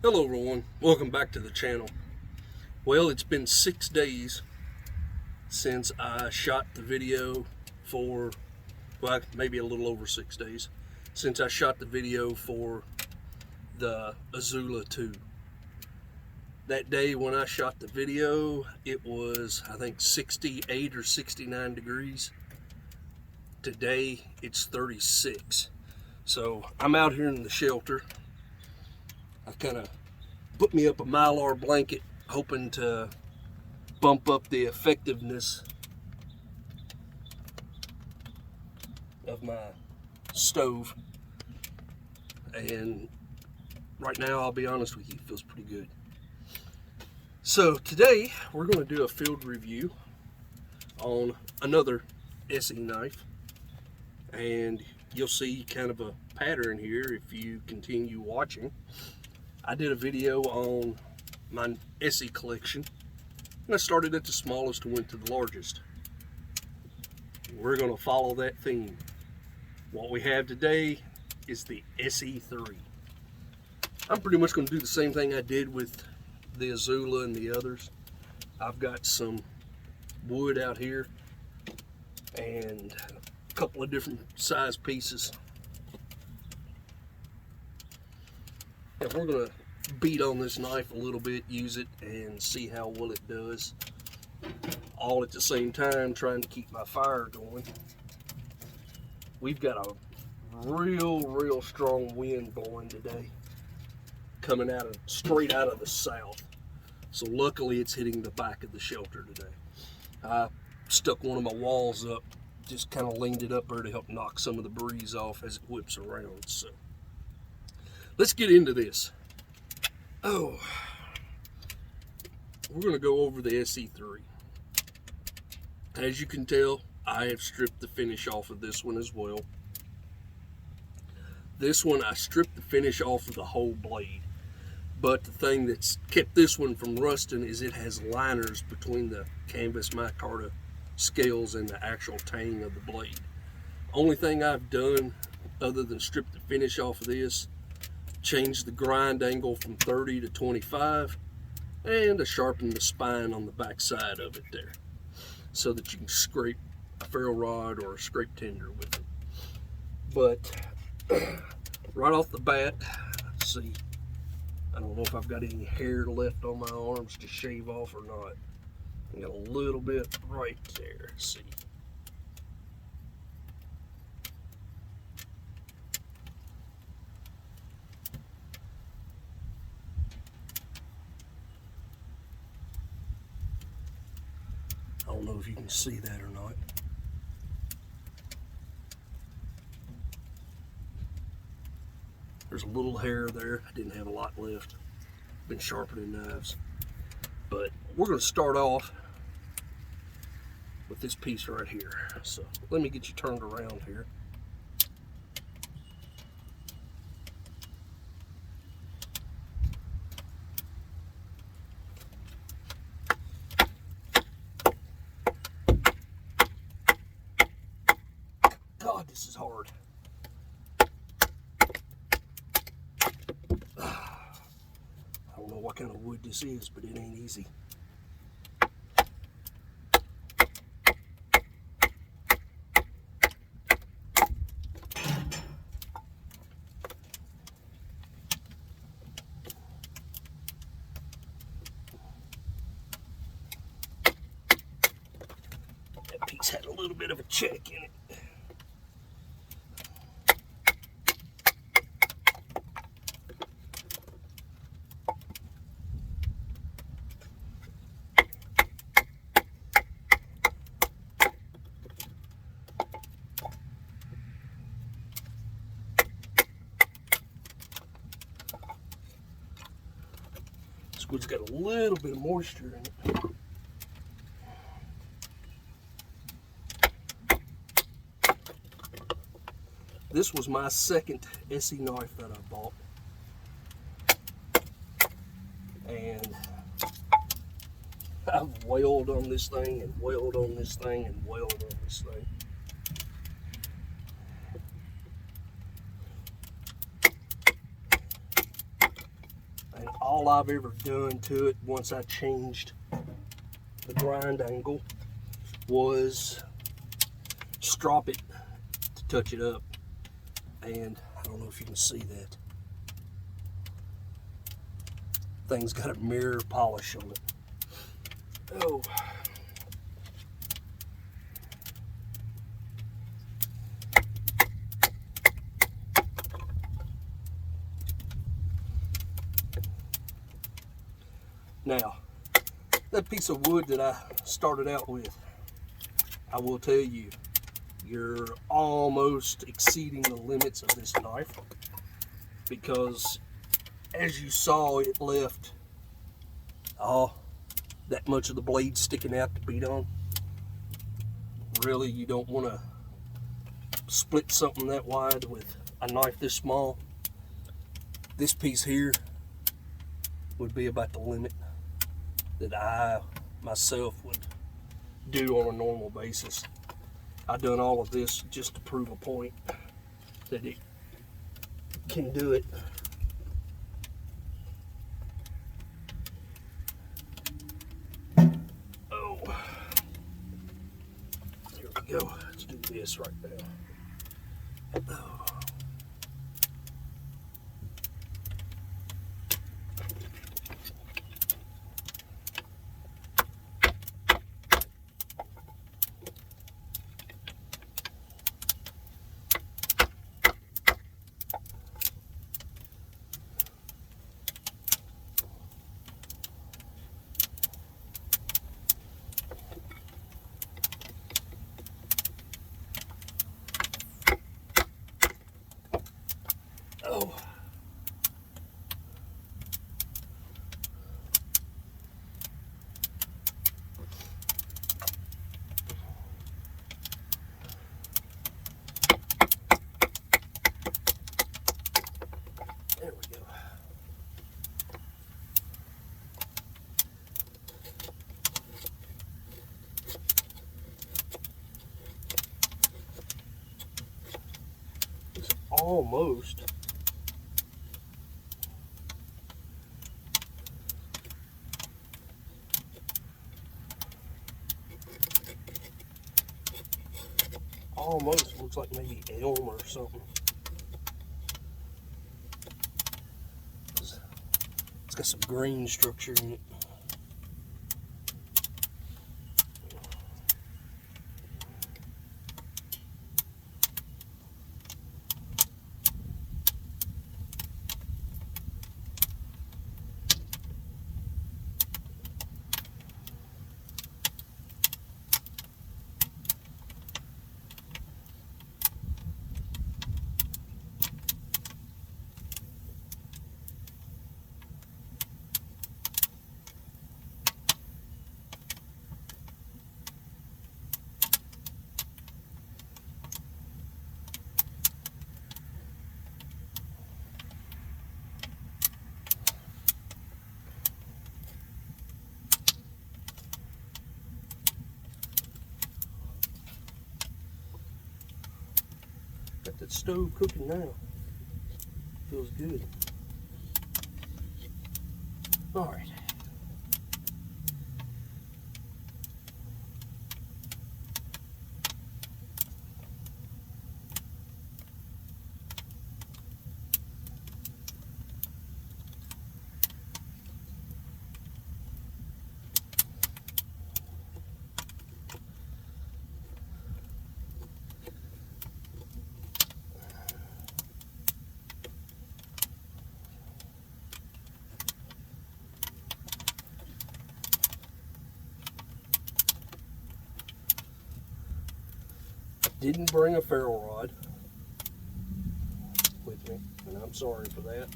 Hello everyone, welcome back to the channel. Well, it's been 6 days since I shot the video for, well, maybe a little over 6 days since I shot the video for the Azula 2. That day when I shot the video, it was, I think, 68 or 69 degrees. Today, it's 36. So I'm out here in the shelter. I kind of put me up a Mylar blanket, hoping to bump up the effectiveness of my stove. And right now, I'll be honest with you, it feels pretty good. So today, we're going to do a field review on another ESEE knife. And you'll see kind of a pattern here if you continue watching. I did a video on my ESEE collection, and I started at the smallest and went to the largest. We're going to follow that theme. What we have today is the ESEE 3. I'm pretty much going to do the same thing I did with the Azula and the others. I've got some wood out here and a couple of different size pieces. And we're going to beat on this knife a little bit, use it, and see how well it does. All at the same time, trying to keep my fire going. We've got a real strong wind blowing today, coming straight out of the south. So luckily it's hitting the back of the shelter today. I stuck one of my walls up, just kind of leaned it up there to help knock some of the breeze off as it whips around. So let's get into this. We're going to go over the ESEE 3. As you can tell, I have stripped the finish off of this one as well. This one, I stripped the finish off of the whole blade. But the thing that's kept this one from rusting is it has liners between the canvas micarta scales and the actual tang of the blade. Only thing I've done other than strip the finish off of this, change the grind angle from 30 to 25, and to sharpen the spine on the back side of it there, so that you can scrape a ferro rod or a scrape tender with it. But right off the bat, let's see, I don't know if I've got any hair left on my arms to shave off or not. I got a little bit right there, see. I don't know if you can see that or not. There's a little hair there. I didn't have a lot left. Been sharpening knives. But we're going to start off with this piece right here. So let me get you turned around here. God, this is hard. I don't know what kind of wood this is, but it ain't easy. That piece had a little bit of a check in it. This wood's got a little bit of moisture in it. This was my second ESEE knife that I bought. And I've wailed on this thing and wailed on this thing and wailed on this thing. And all I've ever done to it once I changed the grind angle was strop it to touch it up. And I don't know if you can see that. Thing's got a mirror polish on it. Oh. Now, that piece of wood that I started out with, I will tell you, you're almost exceeding the limits of this knife, because as you saw, it left that much of the blade sticking out to beat on. Really, you don't want to split something that wide with a knife this small. This piece here would be about the limit that I myself would do on a normal basis. I've done all of this just to prove a point that it can do it. Oh, here we go. Let's do this right now. Oh. Oh. There we go. It's almost looks like maybe elm or something. It's got some green structure in it. Got that stove cooking now. Feels good. All right. Didn't bring a ferrule rod with me, and I'm sorry for that.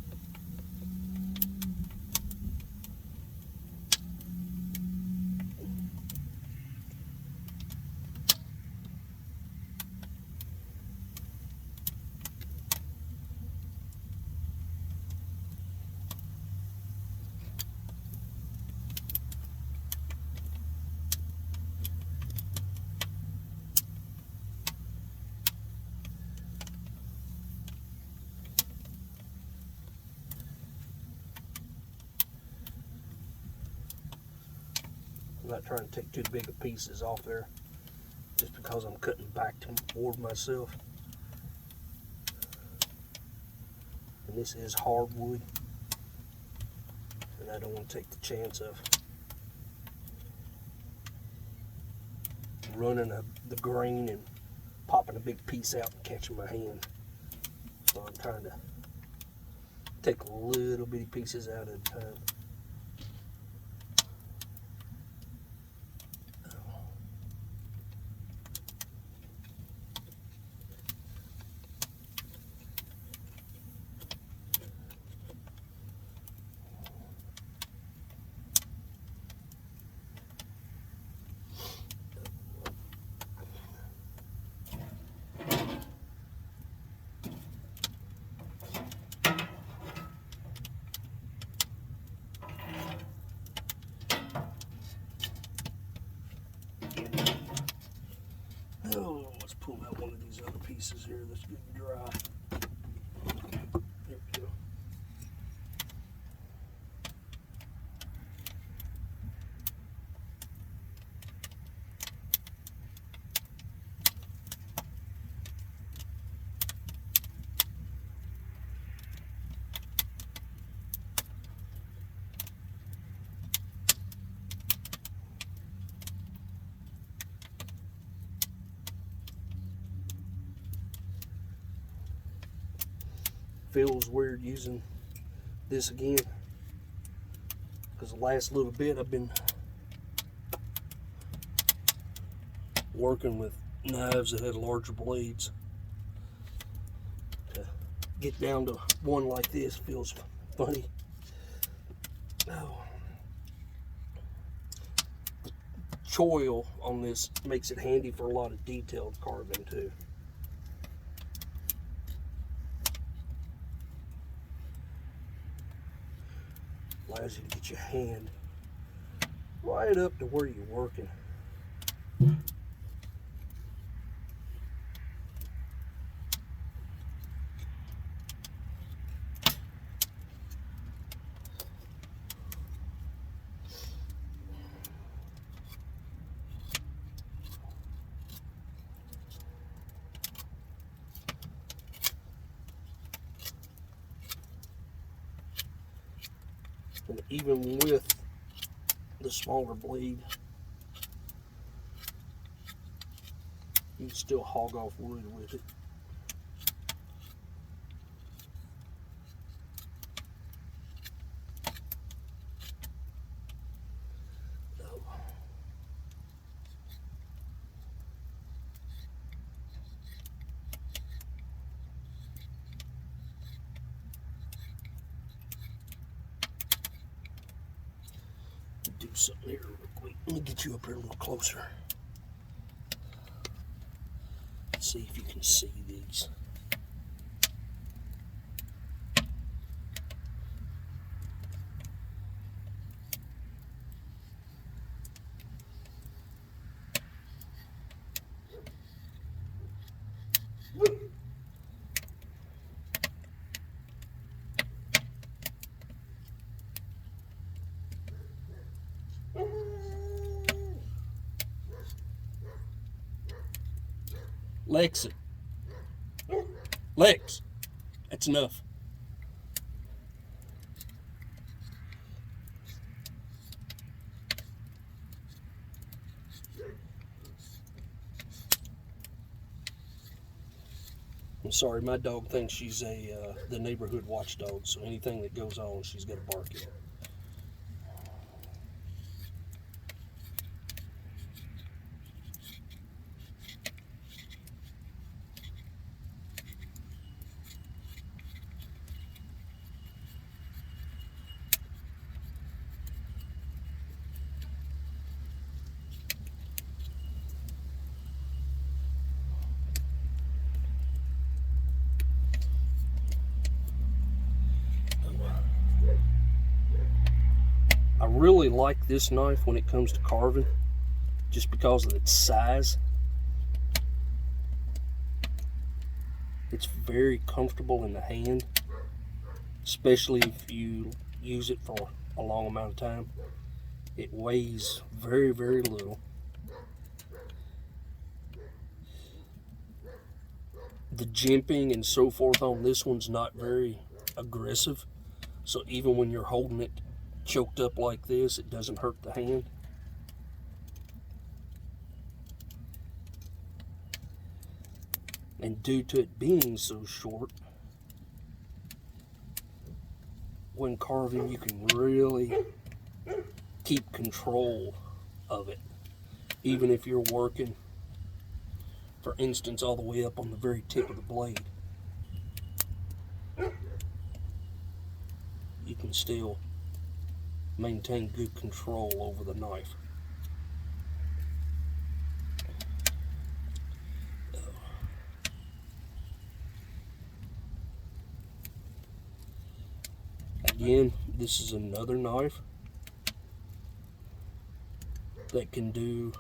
not trying to take too big of pieces off there, just because I'm cutting back toward myself. And this is hardwood, and I don't want to take the chance of running the grain and popping a big piece out and catching my hand. So I'm trying to take little bitty pieces out at a time. Oh, let's pull out one of these other pieces here that's good and dry. There we go. Feels weird using this again, because the last little bit I've been working with knives that had larger blades. To get down to one like this feels funny. Oh. The choil on this makes it handy for a lot of detailed carving too. Allows you to get your hand right up to where you're working. And even with the smaller blade, you can still hog off wood with it. Do something here real quick. Let me get you up here a little closer. Let's see if you can see these. Lexi. Lex. That's enough. I'm sorry, my dog thinks she's the neighborhood watchdog, so anything that goes on, she's got to bark at. I really like this knife when it comes to carving, just because of its size. It's very comfortable in the hand, especially if you use it for a long amount of time. It weighs very, very little. The jimping and so forth on this one's not very aggressive. So even when you're holding it choked up like this, it doesn't hurt the hand. And due to it being so short, when carving, you can really keep control of it. Even if you're working, for instance, all the way up on the very tip of the blade, you can still maintain good control over the knife. Again, this is another knife that can do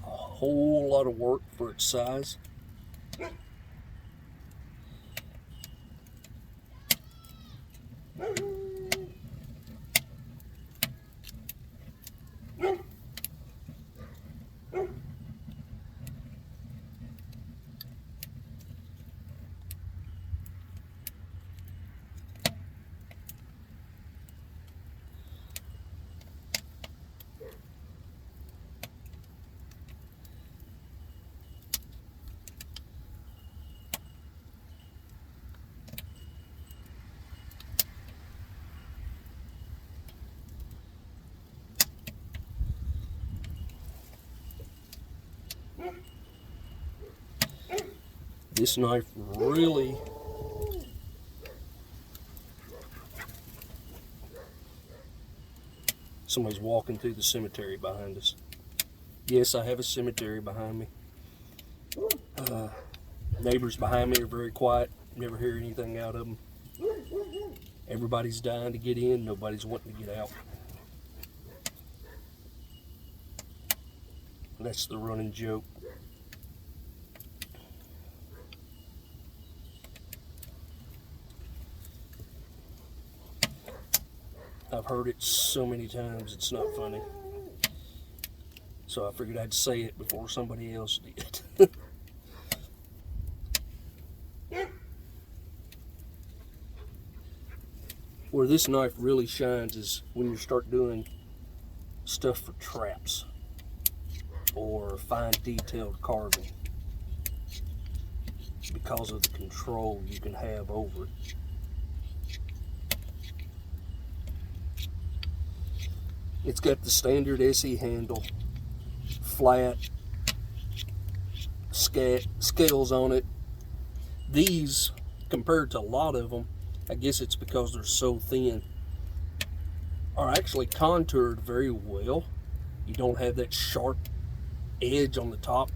a whole lot of work for its size. This knife really somebody's walking through the cemetery behind us. Yes, I have a cemetery behind me. Neighbors behind me are very quiet. Never hear anything out of them. Everybody's dying to get in. Nobody's wanting to get out. That's the running joke. I've heard it so many times, it's not funny. So I figured I'd say it before somebody else did. Where this knife really shines is when you start doing stuff for traps or fine detailed carving, because of the control you can have over it. It's got the standard ESEE handle, flat, scales on it. These, compared to a lot of them, I guess it's because they're so thin, are actually contoured very well. You don't have that sharp edge on the top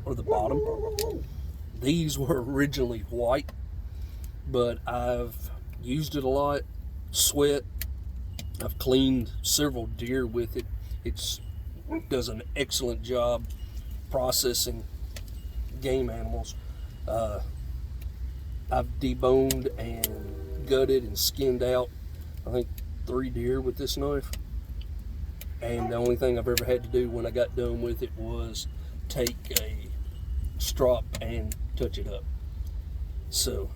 or the bottom. These were originally white, but I've used it a lot, sweat. I've cleaned several deer with it. It does an excellent job processing game animals. I've deboned and gutted and skinned out, I think, 3 deer with this knife. And the only thing I've ever had to do when I got done with it was take a strop and touch it up. So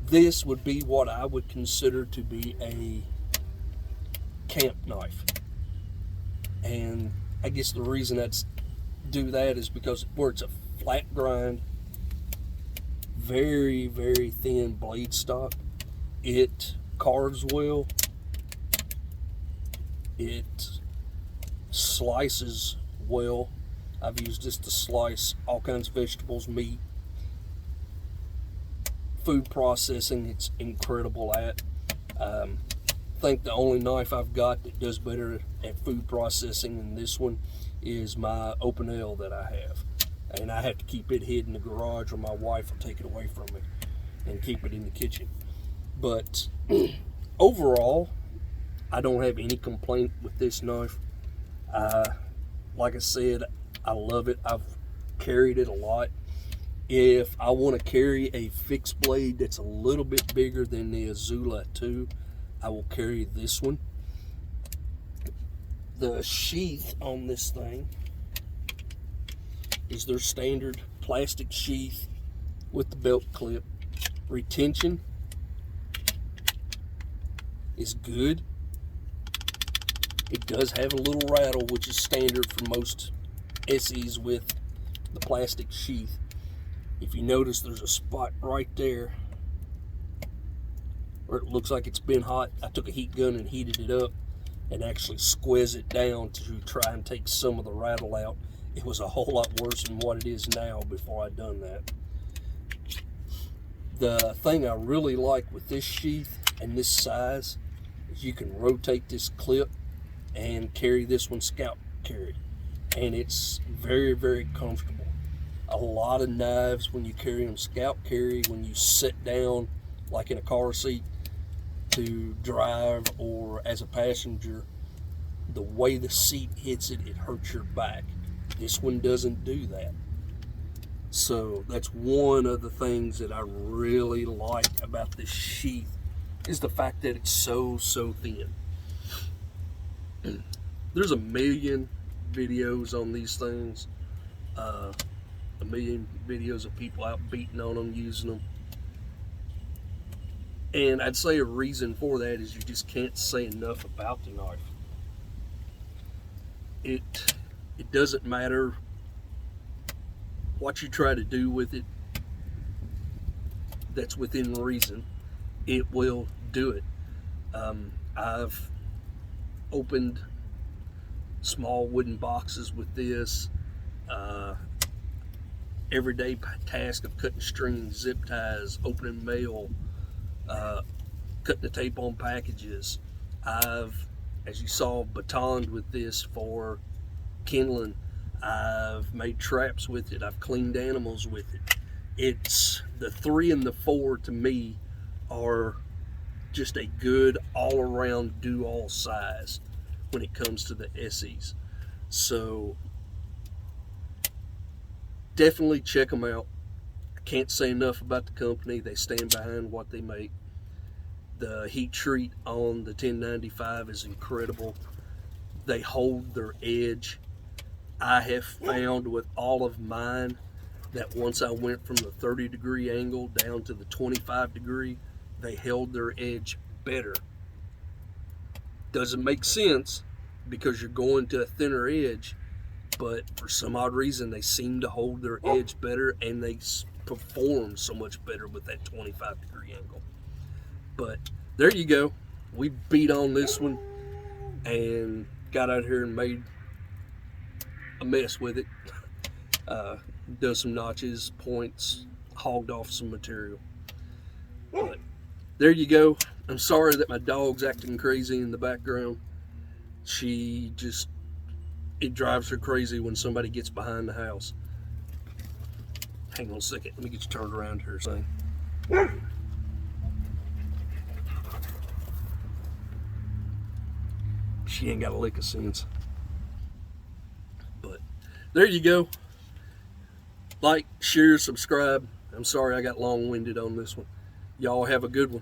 this would be what I would consider to be a camp knife. And I guess the reason I'd do that is because where it's a flat grind, very, very thin blade stock, it carves well, it slices well. I've used this to slice all kinds of vegetables, meat, food processing. It's incredible at. I think the only knife I've got that does better at food processing than this one is my Open L that I have. And I have to keep it hid in the garage or my wife will take it away from me and keep it in the kitchen. But overall, I don't have any complaint with this knife. Like I said, I love it. I've carried it a lot. If I want to carry a fixed blade that's a little bit bigger than the Azula 2, I will carry this one. The sheath on this thing is their standard plastic sheath with the belt clip. Retention is good. It does have a little rattle, which is standard for most ESEEs with the plastic sheath. If you notice, there's a spot right there where it looks like it's been hot. I took a heat gun and heated it up and actually squeezed it down to try and take some of the rattle out. It was a whole lot worse than what it is now before I'd done that. The thing I really like with this sheath and this size is you can rotate this clip and carry this one scalp carry, and it's very, very comfortable. A lot of knives, when you carry them scalp carry, when you sit down like in a car seat to drive or as a passenger, the way the seat hits it, it hurts your back. This one doesn't do that. So that's one of the things that I really like about this sheath, is the fact that it's so thin. There's a million videos on these things, a million videos of people out beating on them, using them. And I'd say a reason for that is you just can't say enough about the knife. It doesn't matter what you try to do with it that's within reason, it will do it. I've opened small wooden boxes with this, everyday task of cutting strings, zip ties, opening mail, cutting the tape on packages. I've, as you saw, batoned with this for kindling. I've made traps with it. I've cleaned animals with it. It's the 3 and the 4 to me are just a good all-around do-all size when it comes to the ESEEs. So definitely check them out. I can't say enough about the company. They stand behind what they make. The heat treat on the 1095 is incredible. They hold their edge. I have found with all of mine that once I went from the 30-degree angle down to the 25-degree, they held their edge better. Doesn't make sense because you're going to a thinner edge, but for some odd reason they seem to hold their edge better, and they perform so much better with that 25-degree angle. But there you go. We beat on this one and got out here and made a mess with it. Done some notches, points, hogged off some material. But there you go. I'm sorry that my dog's acting crazy in the background. It drives her crazy when somebody gets behind the house. Hang on a second, let me get you turned around here, son. She ain't got a lick of sense. But there you go. Like, share, subscribe. I'm sorry I got long-winded on this one. Y'all have a good one.